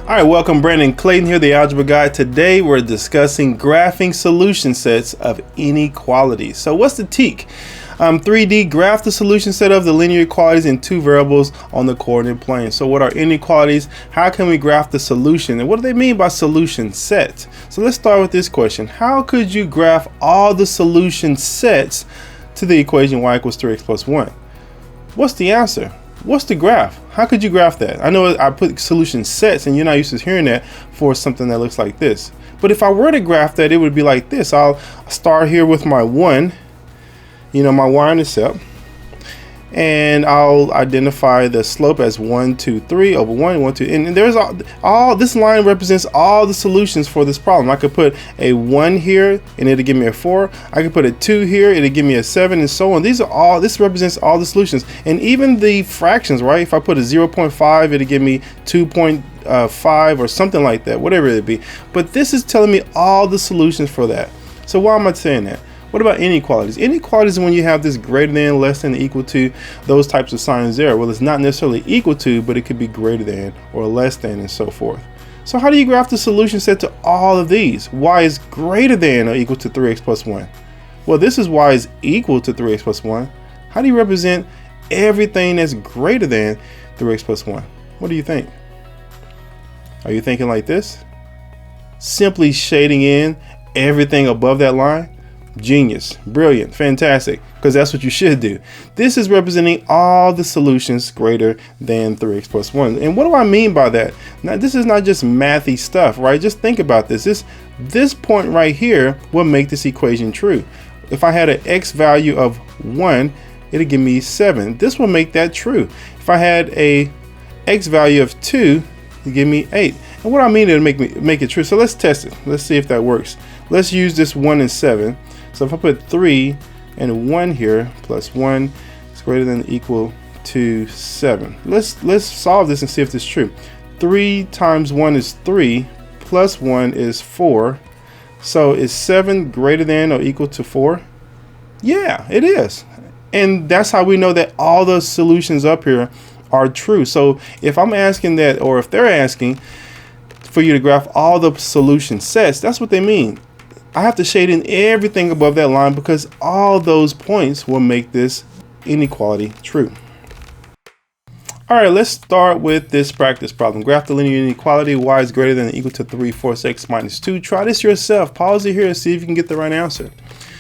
All right, welcome. Brandon Clayton here, the Algebra Guy. Today we're discussing graphing solution sets of inequalities. So what's the TEAK? 3D, graph the solution set of the linear equalities in two variables on the coordinate plane. So what are inequalities? How can we graph the solution? And what do they mean by solution sets? So let's start with this question. How could you graph all the solution sets to the equation y equals 3x plus 1? What's the answer? What's the graph? How could you graph that? I know I put solution sets and you're not used to hearing that for something that looks like this. But if I were to graph that, it would be like this. I'll start here with my 1, my y-intercept, and I'll identify the slope as 1, 2, 3 over 1, 1, 2. And there's all this line represents all the solutions for this problem. I could put a 1 here and it'll give me a 4. I could put a 2 here, it'll give me a 7, and so on. This represents all the solutions. And even the fractions, right? If I put a 0.5, it'll give me 2.5 or something like that, whatever it be. But this is telling me all the solutions for that. So why am I saying that? What about inequalities? Inequalities is when you have this greater than, less than, equal to, those types of signs there. Well, it's not necessarily equal to, but it could be greater than or less than and so forth. So how do you graph the solution set to all of these? Y is greater than or equal to 3x plus 1. Well, this is y is equal to 3x plus 1. How do you represent everything that's greater than 3x plus 1? What do you think? Are you thinking like this? Simply shading in everything above that line? Genius, brilliant, fantastic, because that's what you should do. This is representing all the solutions greater than 3x plus 1. And what do I mean by that? Now, this is not just mathy stuff, right? Just think about this. This point right here will make this equation true. If I had an x value of 1, it'll give me 7. This will make that true. If I had a x value of 2, it'll give me 8. And what I mean to make it true. So let's test it. Let's see if that works. Let's use this 1 and 7. So if I put 3 and 1 here, plus 1 is greater than or equal to 7. Let's solve this and see if this is true. 3 times 1 is 3, plus 1 is 4. So is 7 greater than or equal to 4? Yeah, it is. And that's how we know that all the solutions up here are true. So if I'm asking that, or if they're asking for you to graph all the solution sets, that's what they mean. I have to shade in everything above that line because all those points will make this inequality true. All right, let's start with this practice problem. Graph the linear inequality y is greater than or equal to 3/4 x minus 2. Try this yourself. Pause it here and see if you can get the right answer.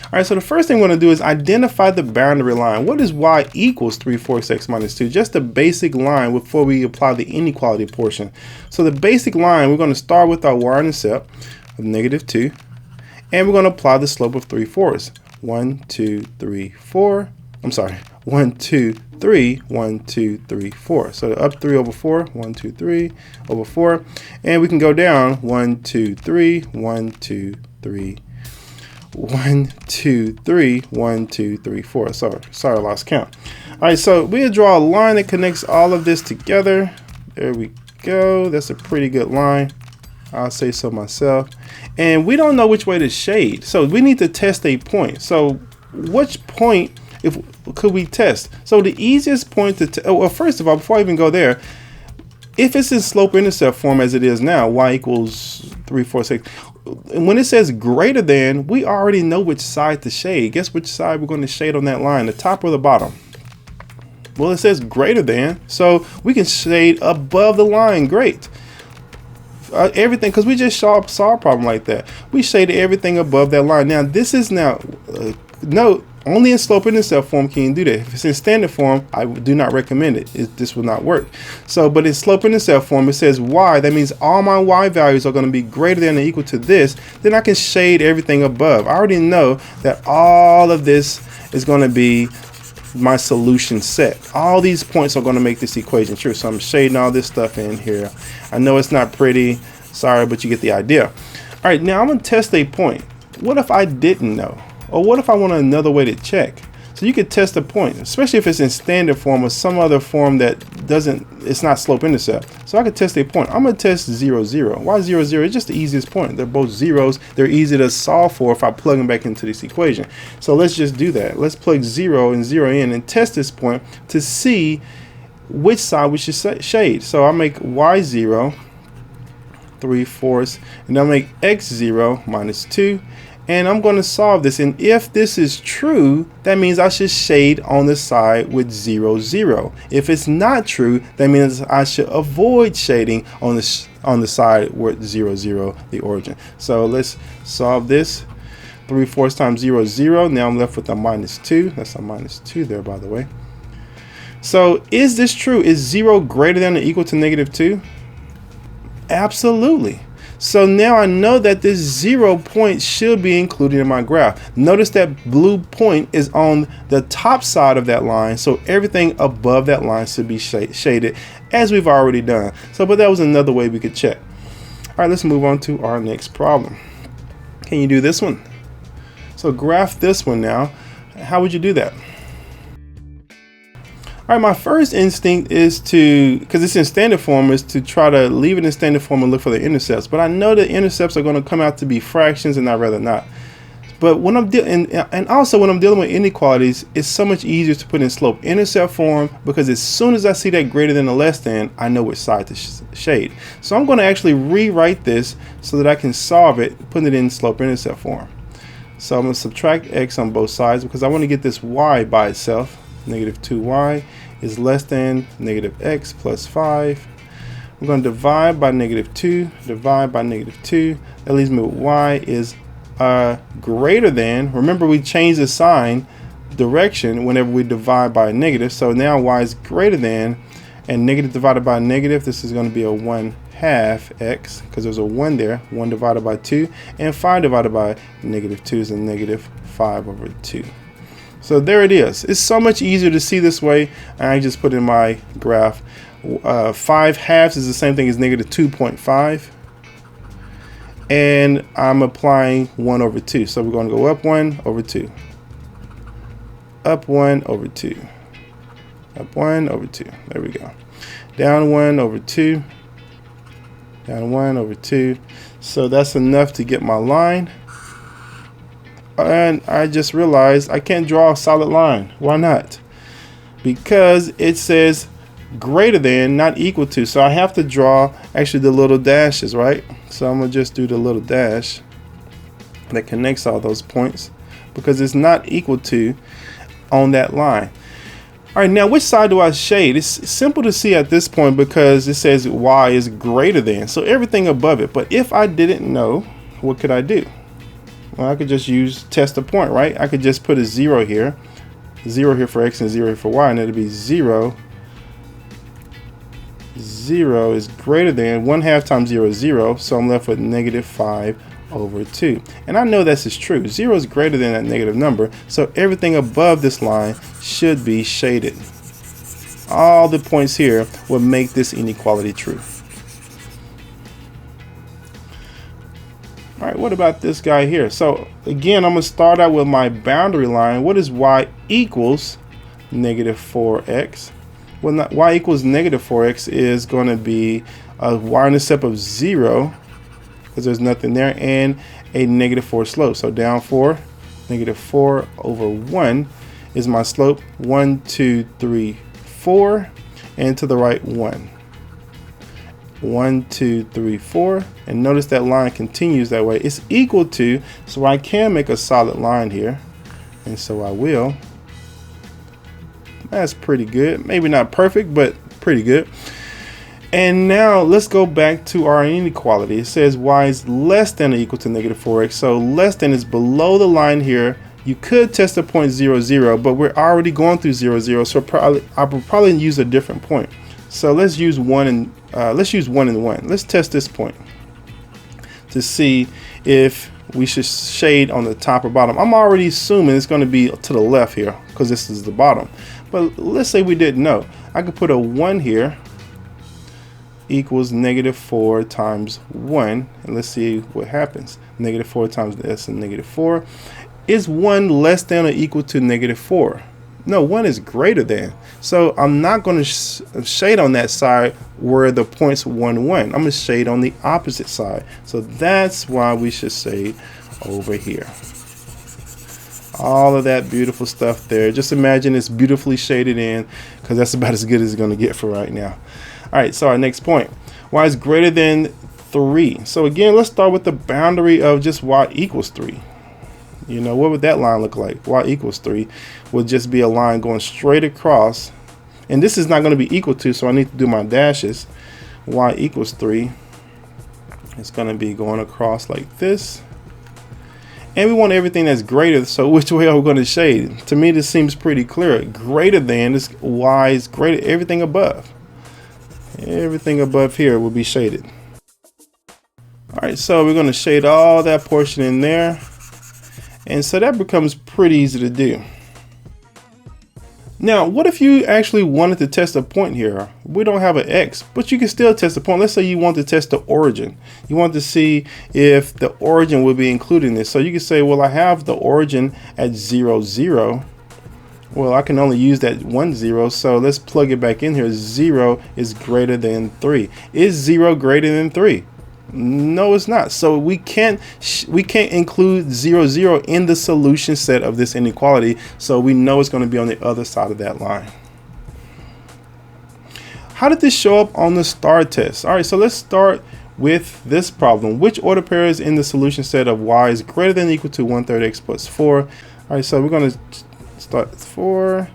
All right, so the first thing we're going to do is identify the boundary line. What is y equals 3/4 x minus 2? Just the basic line before we apply the inequality portion. So the basic line, we're going to start with our y-intercept of -2. And we're going to apply the slope of 3/4. 1, 2, 3, 4. I'm sorry. 1, 2, 3, 1, 2, 3, 4. So up 3 over 4. 1, 2, 3 over 4. And we can go down 1, 2, 3, 1, 2, 3, 1, 2, 3, 1, 2, 3, 4. Sorry, I lost count. All right, so we'll draw a line that connects all of this together. There we go. That's a pretty good line. I'll say so myself. And we don't know which way to shade, so we need to test a point. So which point could we test? So the easiest point to well, first of all, before I even go there, if it's in slope-intercept form as it is now, y equals 3/4 x, when it says greater than, we already know which side to shade. Guess which side we're going to shade on that line, the top or the bottom? Well, it says greater than, so we can shade above the line. Great. Everything, because we just saw a problem like that. We shaded everything above that line. Now this is note, only in slope-intercept form can you do that. If it's in standard form, I do not recommend it. This will not work. So, but in slope-intercept form, it says y. That means all my y values are going to be greater than or equal to this. Then I can shade everything above. I already know that all of this is going to be my solution set. All these points are going to make this equation true. So I'm shading all this stuff in here. I know it's not pretty, sorry, but you get the idea. All right, now I'm going to test a point. What if I didn't know? Or what if I want another way to check? So you could test a point, especially if it's in standard form or some other form that it's not slope-intercept. So I could test a point. I'm going to test 0, 0. Why 0, 0? It's just the easiest point. They're both zeros. They're easy to solve for if I plug them back into this equation. So let's just do that. Let's plug 0 and 0 in and test this point to see which side we should shade. So I'll make y0 3/4, and I'll make x 0 minus 2. And I'm going to solve this, and if this is true, that means I should shade on the side with 0, 0. If it's not true, that means I should avoid shading on the side with 0, 0, the origin. So let's solve this. 3/4 times 0, 0. Now I'm left with a minus 2. That's a minus 2 there, by the way. So is this true? Is 0 greater than or equal to negative 2? Absolutely. So now I know that this 0 point should be included in my graph. Notice that blue point is on the top side of that line, so everything above that line should be shaded, as we've already done. So, but that was another way we could check. All right, let's move on to our next problem. Can you do this one? So graph this one now. How would you do that? All right, my first instinct is to, because it's in standard form, is to try to leave it in standard form and look for the intercepts. But I know the intercepts are going to come out to be fractions, and I'd rather not. But when I'm and also when I'm dealing with inequalities, it's so much easier to put in slope intercept form, because as soon as I see that greater than or less than, I know which side to shade. So I'm going to actually rewrite this so that I can solve it, putting it in slope intercept form. So I'm going to subtract x on both sides because I want to get this y by itself. Negative 2y is less than negative x plus 5. We're going to divide by negative 2, divide by negative 2. That leaves me with y is greater than. Remember, we change the sign direction whenever we divide by a negative. So now y is greater than, and negative divided by negative, this is going to be a 1/2 x, because there's a 1 there. 1 divided by 2, and 5 divided by negative 2 is a negative 5/2. So there it is. It's so much easier to see this way. I just put in my graph. 5/2 is the same thing as negative 2.5. And I'm applying 1/2. So we're going to go up 1/2. Up 1/2. Up 1/2. There we go. Down 1/2. Down 1/2. So that's enough to get my line. And I just realized I can't draw a solid line. Why not? Because it says greater than, not equal to. So I have to draw actually the little dashes, right? So I'm going to just do the little dash that connects all those points, because it's not equal to on that line. All right, now which side do I shade? It's simple to see at this point because it says y is greater than. So everything above it. But if I didn't know, what could I do? Well, I could just test a point, right? I could just put a 0 here. 0 here for x and 0 here for y, and it'll be 0. 0 is greater than 1/2 times 0 is 0, so I'm left with negative 5/2. And I know this is true. 0 is greater than that negative number, so everything above this line should be shaded. All the points here will make this inequality true. All right, what about this guy here? So again, I'm going to start out with my boundary line. What is y equals negative 4x? Well, y equals negative 4x is going to be a y-intercept of 0, because there's nothing there, and a negative 4 slope. So down 4, negative 4/1 is my slope. 1, 2, 3, 4, and to the right 1. 1, 2, 3, 4, and notice that line continues that way. It's equal to, so I can make a solid line here, and so I will. That's pretty good. Maybe not perfect, but pretty good. And now let's go back to our inequality. It says y is less than or equal to negative 4x. So less than is below the line here. You could test the point 0, 0, but we're already going through 0, 0, so I will probably use a different point. So let's use 1 and 1. Let's test this point to see if we should shade on the top or bottom. I'm already assuming it's going to be to the left here because this is the bottom. But let's say we didn't know. I could put a 1 here equals negative 4 times 1. And let's see what happens. Negative 4 times s and negative 4. Is 1 less than or equal to negative 4? No, 1 is greater than. So I'm not going to shade on that side where the point's 1, 1. I'm going to shade on the opposite side. So that's why we should shade over here. All of that beautiful stuff there. Just imagine it's beautifully shaded in, because that's about as good as it's going to get for right now. All right, so our next point. Y is greater than 3. So again, let's start with the boundary of just y equals 3. You know, what would that line look like? Y equals 3 would just be a line going straight across. And this is not going to be equal to, so I need to do my dashes. Y equals 3. It's going to be going across like this. And we want everything that's greater, so which way are we going to shade? To me, this seems pretty clear. Greater than, this y is greater, everything above. Everything above here will be shaded. All right, so we're going to shade all that portion in there. And so that becomes pretty easy to do. Now, what if you actually wanted to test a point here? We don't have an x, but you can still test a point. Let's say you want to test the origin. You want to see if the origin will be included in this. So you can say, well, I have the origin at 0, 0. Well, I can only use that 1, 0. So let's plug it back in here. 0 is greater than 3. Is 0 greater than 3? No, it's not. So we can't include 0, 0 in the solution set of this inequality. So we know it's going to be on the other side of that line. How did this show up on the STAR test? All right, so let's start with this problem. Which order pair is in the solution set of y is greater than or equal to 1/3 x plus 4? All right, so we're going to start with 4,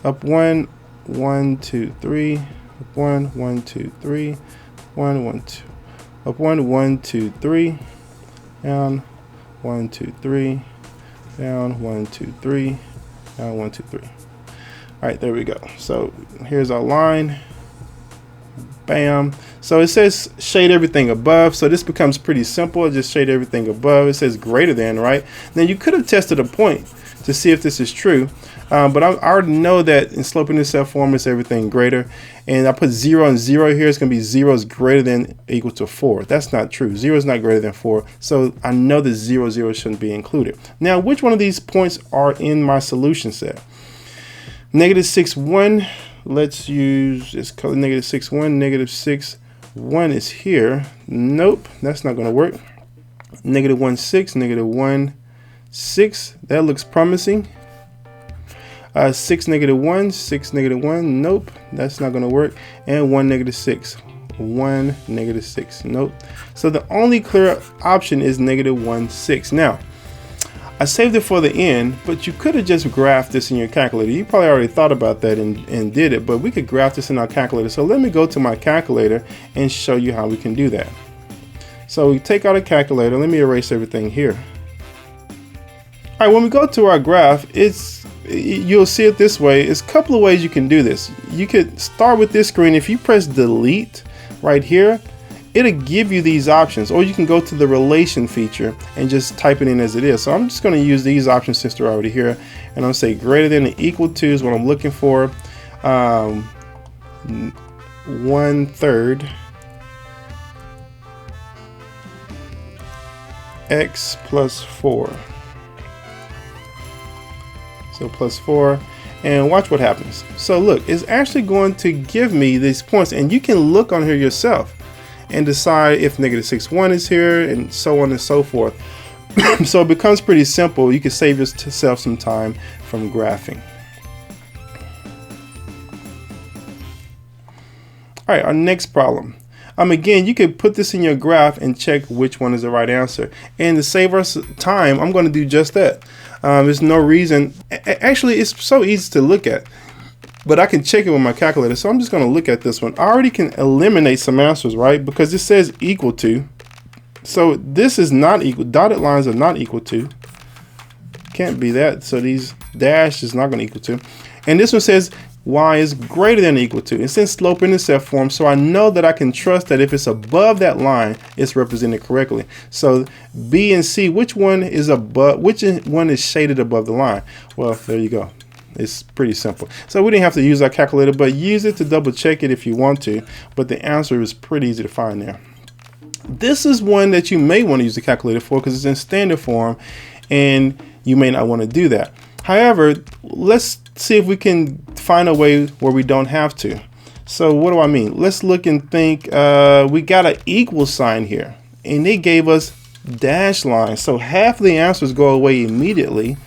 up 1, 1, 2, 3, up 1, 1, 2, 3, 1, 1, 2. Up 1, 1, 2, 3, down 1, 2, 3, down 1, 2, 3, down 1, 2, 3. All right, there we go. So here's our line. Bam. So it says shade everything above. So this becomes pretty simple. Just shade everything above. It says greater than, right? Now you could have tested a point to see if this is true. But I already know that in slope intercept form is everything greater. And I put 0 and 0 here. It's going to be 0 is greater than or equal to 4. That's not true. 0 is not greater than 4. So I know that 0, 0 shouldn't be included. Now, which one of these points are in my solution set? Negative 6, 1. Let's use this color, negative 6, 1. Negative 6, 1 is here. Nope, that's not going to work. Negative 1, 6. Negative 1, 6. That looks promising. 6, negative 1, 6, negative 1, nope, that's not going to work. And 1, negative 6, 1, negative 6, nope. So the only clear option is negative 1, 6. Now, I saved it for the end, but you could have just graphed this in your calculator. You probably already thought about that and did it, but we could graph this in our calculator. So let me go to my calculator and show you how we can do that. So we take out a calculator. Let me erase everything here. All right, when we go to our graph, you'll see it this way. It's a couple of ways you can do this. You could start with this screen. If you press delete right here, it'll give you these options, or you can go to the relation feature and just type it in as it is. So I'm just going to use these options since they're already here, and I'll say greater than or equal to is what I'm looking for. 1/3 x plus 4. So plus 4, and watch what happens. So look, it's actually going to give me these points, and you can look on here yourself and decide if negative 6, 1 is here, and so on and so forth. So it becomes pretty simple. You can save yourself some time from graphing. All right, our next problem. Again, you could put this in your graph and check which one is the right answer. And to save us time, I'm going to do just that. There's no reason. Actually, it's so easy to look at, but I can check it with my calculator. So I'm just going to look at this one. I already can eliminate some answers, right? Because it says equal to. So this is not equal. Dotted lines are not equal to. Can't be that. So these dash is not going to equal to. And this one says y is greater than or equal to. It's in slope intercept form, so I know that I can trust that if it's above that line, it's represented correctly. So B and C, which one is above? Which one is shaded above the line? Well, there you go. It's pretty simple. So we didn't have to use our calculator, but use it to double check it if you want to. But the answer is pretty easy to find there. This is one that you may want to use the calculator for because it's in standard form, and you may not want to do that. However, let's see if we can find a way where we don't have to. So what do I mean? Let's look and think. We got an equal sign here, and they gave us dash lines. So half of the answers go away immediately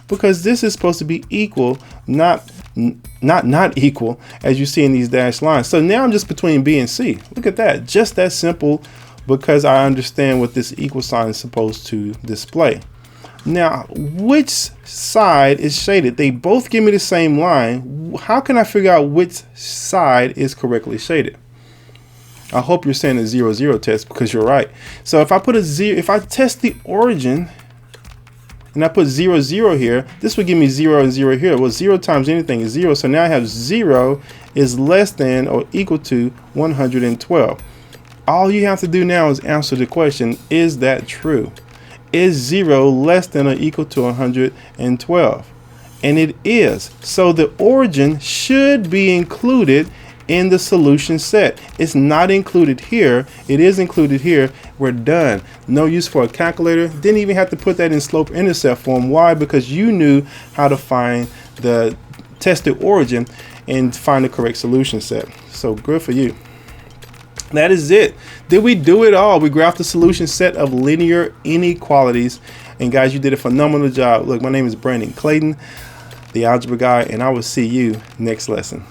because this is supposed to be equal, not equal, as you see in these dash lines. So now I'm just between B and C. Look at that. Just that simple because I understand what this equal sign is supposed to display. Now, which side is shaded? They both give me the same line. How can I figure out which side is correctly shaded? I hope you're saying a 0, 0 test, because you're right. So if I put a 0, if I test the origin and I put 0, 0 here, this would give me 0 and 0 here. Well, 0 times anything is 0. So now I have 0 is less than or equal to 112. All you have to do now is answer the question, is that true? Is 0 less than or equal to 112? And it is. So the origin should be included in the solution set. It's not included here. It is included here. We're done. No use for a calculator. Didn't even have to put that in slope intercept form. Why? Because you knew how to find the tested origin and find the correct solution set. So good for you. That is it. Did we do it all? We graphed the solution set of linear inequalities. And guys, you did a phenomenal job. Look, my name is Brandon Clayton, the Algebra Guy, and I will see you next lesson.